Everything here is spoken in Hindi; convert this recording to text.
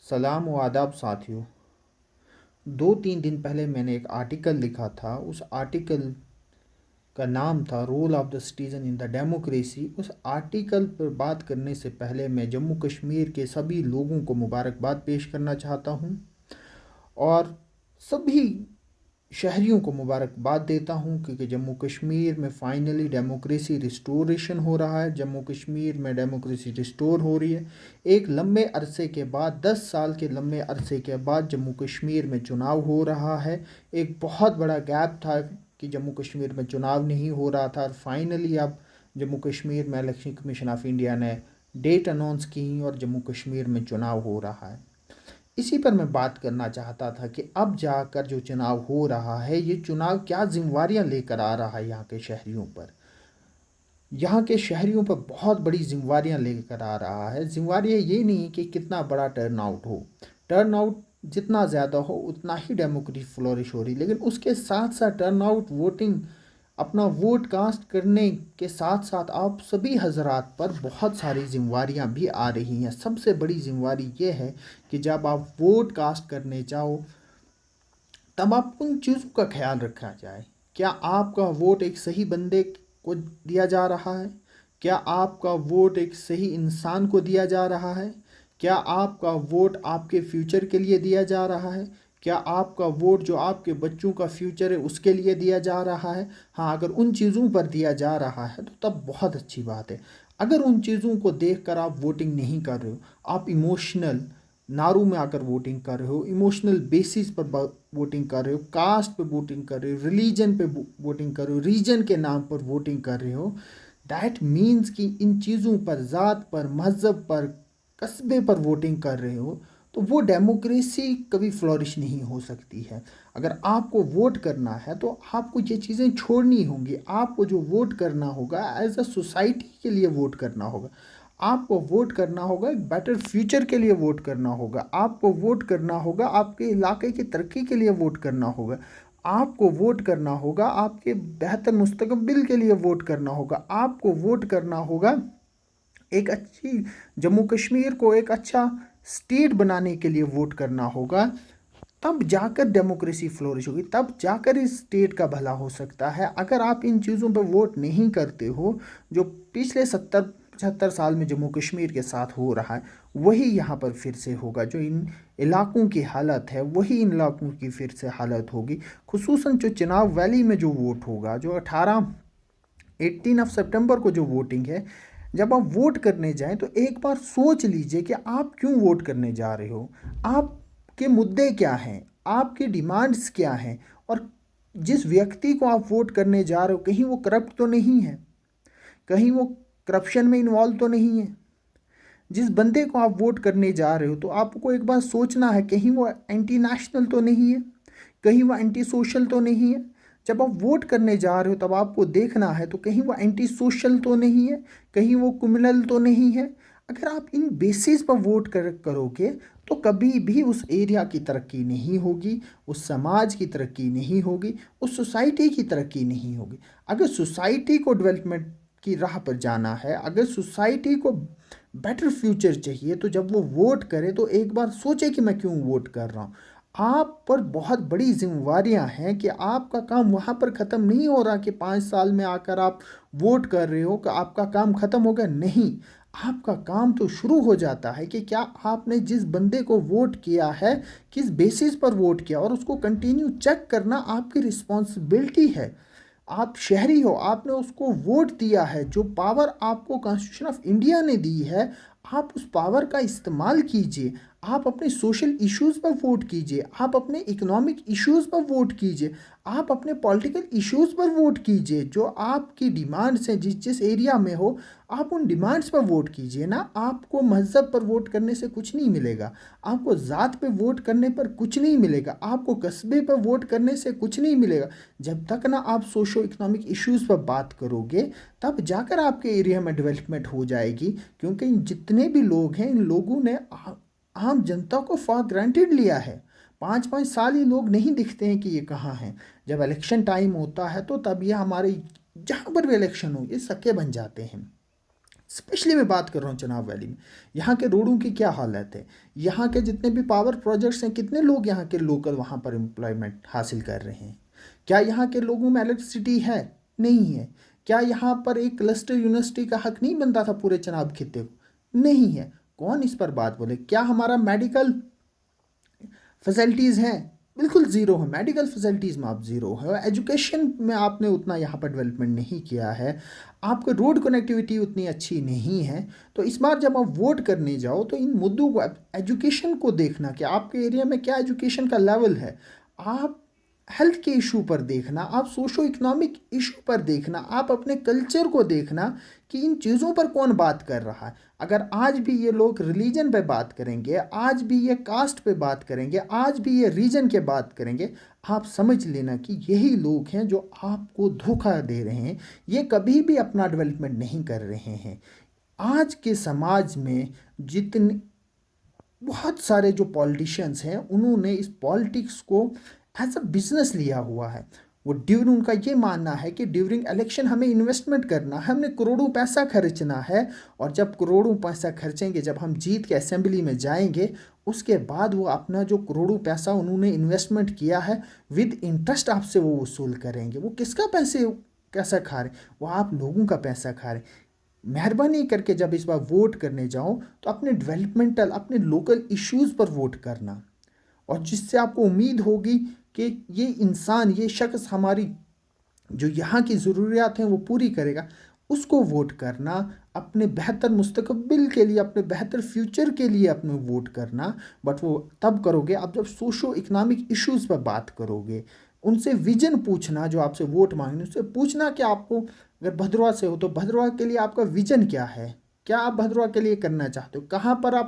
सलाम व आदाब साथियों। 2-3 दिन पहले मैंने एक आर्टिकल लिखा था। उस आर्टिकल का नाम था role of the citizen in the democracy. उस आर्टिकल पर बात करने से पहले मैं जम्मू कश्मीर के सभी लोगों को मुबारकबाद पेश करना चाहता हूँ और सभी शहरियों को मुबारकबाद देता हूँ, क्योंकि जम्मू कश्मीर में फाइनली डेमोक्रेसी रिस्टोरेशन हो रहा है। जम्मू कश्मीर में डेमोक्रेसी रिस्टोर हो रही है। एक लंबे अरसे के बाद, 10 साल के लंबे अरसे के बाद जम्मू कश्मीर में चुनाव हो रहा है। एक बहुत बड़ा गैप था कि जम्मू कश्मीर में चुनाव नहीं हो रहा था, और फाइनली अब जम्मू कश्मीर में इलेक्शन कमीशन ऑफ इंडिया ने डेट अनाउंस की और जम्मू कश्मीर में चुनाव हो रहा है। इसी पर मैं बात करना चाहता था कि अब जाकर जो चुनाव हो रहा है, ये चुनाव क्या जिम्मेवारियां लेकर आ रहा है यहाँ के शहरियों पर। यहाँ के शहरियों पर बहुत बड़ी जिम्मेवारियां लेकर आ रहा है। जिम्मेवारियाँ ये नहीं कि कितना बड़ा टर्न आउट हो, टर्न आउट जितना ज़्यादा हो उतना ही डेमोक्रेसी फ्लोरिश हो रही, लेकिन उसके साथ साथ टर्न आउट, वोटिंग, अपना वोट कास्ट करने के साथ साथ आप सभी हजरात पर बहुत सारी जिम्मेवारियां भी आ रही हैं। सबसे बड़ी जिम्मेवारी ये है कि जब आप वोट कास्ट करने जाओ तब आप उन चीज़ों का ख्याल रखा जाए। क्या आपका वोट एक सही बंदे को दिया जा रहा है? क्या आपका वोट एक सही इंसान को दिया जा रहा है? क्या आपका वोट आपके फ्यूचर के लिए दिया जा रहा है? क्या आपका वोट जो आपके बच्चों का फ्यूचर है उसके लिए दिया जा रहा है? हाँ, अगर उन चीज़ों पर दिया जा रहा है तो तब बहुत अच्छी बात है। अगर उन चीज़ों को देखकर आप वोटिंग नहीं कर रहे हो, आप इमोशनल नारू में आकर वोटिंग कर रहे हो, इमोशनल बेसिस पर वोटिंग कर रहे हो, कास्ट पे वोटिंग कर रहे हो, रिलीजन पे वोटिंग कर रहे हो, रीजन के नाम पर वोटिंग कर रहे हो, दैट मीन्स कि इन चीज़ों पर, ज़ात पर, मज़हब पर, कस्बे पर वोटिंग कर रहे हो, तो वो डेमोक्रेसी कभी फ्लोरिश नहीं हो सकती है। अगर आपको वोट करना है तो आपको ये चीज़ें छोड़नी होंगी। आपको जो वोट करना होगा एज अ सोसाइटी के लिए वोट करना होगा। आपको वोट करना होगा एक बेटर फ्यूचर के लिए वोट करना होगा। आपको वोट करना होगा आपके इलाके की तरक्की के लिए वोट करना होगा। आपको वोट करना होगा आपके बेहतर मुस्तकबिल के लिए वोट करना होगा। आपको वोट करना होगा एक अच्छी जम्मू कश्मीर को एक अच्छा स्टेट बनाने के लिए वोट करना होगा। तब जाकर डेमोक्रेसी फ्लोरिश होगी, तब जाकर इस स्टेट का भला हो सकता है। अगर आप इन चीज़ों पर वोट नहीं करते हो, जो पिछले 70-75 साल में जम्मू कश्मीर के साथ हो रहा है वही यहाँ पर फिर से होगा। जो इन इलाकों की हालत है वही इन इलाकों की फिर से हालत होगी। खुसूसन जो चिनाब वैली में जो वोट होगा, जो 18 ऑफ सितंबर को जो वोटिंग है, जब आप वोट करने जाएं तो एक बार सोच लीजिए कि आप क्यों वोट करने जा रहे हो, आपके मुद्दे क्या हैं, आपकी डिमांड्स क्या हैं, और जिस व्यक्ति को आप वोट करने जा रहे हो कहीं वो करप्ट तो नहीं है, कहीं वो करप्शन में इन्वॉल्व तो नहीं है। जिस बंदे को आप वोट करने जा रहे हो तो आपको एक बार सोचना है, कहीं वो एंटी नेशनल तो नहीं है, कहीं वो एंटी सोशल तो नहीं है। जब आप वोट करने जा रहे हो तब आपको देखना है तो कहीं वो एंटी सोशल तो नहीं है, कहीं वो क्रिमिनल तो नहीं है। अगर आप इन बेसिस पर वोट करोगे तो कभी भी उस एरिया की तरक्की नहीं होगी, उस समाज की तरक्की नहीं होगी, उस सोसाइटी की तरक्की नहीं होगी। अगर सोसाइटी को डेवलपमेंट की राह पर जाना है, अगर सोसाइटी को बेटर फ्यूचर चाहिए, तो जब वो वोट करे तो एक बार सोचे कि मैं क्यों वोट कर रहा हूँ। आप पर बहुत बड़ी जिम्मेवारियां हैं कि आपका काम वहाँ पर ख़त्म नहीं हो रहा कि 5 साल में आकर आप वोट कर रहे हो कि आपका काम ख़त्म हो गया। नहीं, आपका काम तो शुरू हो जाता है कि क्या आपने जिस बंदे को वोट किया है किस बेसिस पर वोट किया, और उसको कंटिन्यू चेक करना आपकी रिस्पॉन्सिबिलिटी है। आप शहरी हो, आपने उसको वोट दिया है। जो पावर आपको कॉन्स्टिट्यूशन ऑफ इंडिया ने दी है, आप उस पावर का इस्तेमाल कीजिए। आप अपने सोशल इश्यूज़ पर वोट कीजिए, आप अपने इकोनॉमिक इश्यूज़ पर वोट कीजिए, आप अपने पॉलिटिकल इश्यूज़ पर वोट कीजिए। जो आपकी डिमांड्स हैं, जिस जिस एरिया में हो, आप उन डिमांड्स पर वोट कीजिए ना। आपको मज़हब पर वोट करने से कुछ नहीं मिलेगा, आपको ज़ात पे वोट करने पर कुछ नहीं मिलेगा, आपको कस्बे पर वोट करने से कुछ नहीं मिलेगा। जब तक ना आप सोशो इकोनॉमिक इश्यूज़ पर बात करोगे तब जाकर आपके एरिया में डेवलपमेंट हो जाएगी। क्योंकि जितने भी लोग हैं, इन लोगों ने आम जनता को फॉर ग्रांटेड लिया है। 5-5 साल ये लोग नहीं दिखते हैं कि ये कहाँ हैं। जब इलेक्शन टाइम होता है तो तब ये हमारे जहाँ पर भी इलेक्शन हो ये सके बन जाते हैं। स्पेशली मैं बात कर रहा हूँ चनाब वैली में। यहाँ के रोडों की क्या हालत है, यहाँ के जितने भी पावर प्रोजेक्ट्स हैं, कितने लोग यहाँ के लोकल वहाँ पर एम्प्लॉयमेंट हासिल कर रहे हैं। क्या यहाँ के लोगों में इलेक्ट्रिसिटी है? नहीं है। क्या यहाँ पर एक क्लस्टर यूनिवर्सिटी का हक नहीं बनता था पूरे चनाब खित्ते को? नहीं है। कौन इस पर बात बोले? क्या हमारा मेडिकल फैसिलिटीज़ हैं? बिल्कुल ज़ीरो है। मेडिकल फैसिलिटीज़ में आप ज़ीरो है। एजुकेशन में आपने उतना यहाँ पर डेवलपमेंट नहीं किया है। आपके रोड कनेक्टिविटी उतनी अच्छी नहीं है। तो इस बार जब आप वोट करने जाओ तो इन मुद्दों को, एजुकेशन को देखना कि आपके एरिया में क्या एजुकेशन का लेवल है। आप हेल्थ के इशू पर देखना, आप सोशो इकोनॉमिक इशू पर देखना, आप अपने कल्चर को देखना कि इन चीज़ों पर कौन बात कर रहा है। अगर आज भी ये लोग रिलीजन पे बात करेंगे, आज भी ये कास्ट पे बात करेंगे, आज भी ये रीजन के बात करेंगे, आप समझ लेना कि यही लोग हैं जो आपको धोखा दे रहे हैं। ये कभी भी अपना डेवलपमेंट नहीं कर रहे हैं। आज के समाज में जितने बहुत सारे जो पॉलिटिशियंस हैं, उन्होंने इस पॉलिटिक्स को एज अ बिजनेस लिया हुआ है। वो ड्यूरिंग, उनका ये मानना है कि ड्यूरिंग इलेक्शन हमें इन्वेस्टमेंट करना है, हमने करोड़ों पैसा खर्चना है, और जब करोड़ों पैसा खर्चेंगे, जब हम जीत के असेंबली में जाएंगे, उसके बाद वो अपना जो करोड़ों पैसा उन्होंने इन्वेस्टमेंट किया है विद इंटरेस्ट आपसे वो वसूल करेंगे। वो किसका पैसे कैसा खा रहे? वो आप लोगों का पैसा खा रहे। मेहरबानी करके जब इस बार वोट करने जाओ तो अपने डेवलपमेंटल, अपने लोकल इश्यूज़ पर वोट करना, और जिससे आपको उम्मीद होगी कि ये इंसान, ये शख्स हमारी जो यहाँ की ज़रूरियात हैं वो पूरी करेगा, उसको वोट करना। अपने बेहतर मुस्तकबिल के लिए, अपने बेहतर फ्यूचर के लिए अपने वोट करना। बट वो तब करोगे आप जब सोशो इकोनॉमिक इश्यूज़ पर बात करोगे। उनसे विजन पूछना, जो आपसे वोट मांगने उससे पूछना कि आपको, अगर भद्रवाह से हो तो भद्रवाह के लिए आपका विजन क्या है, क्या आप भद्रवाह के लिए करना चाहते हो, कहाँ पर आप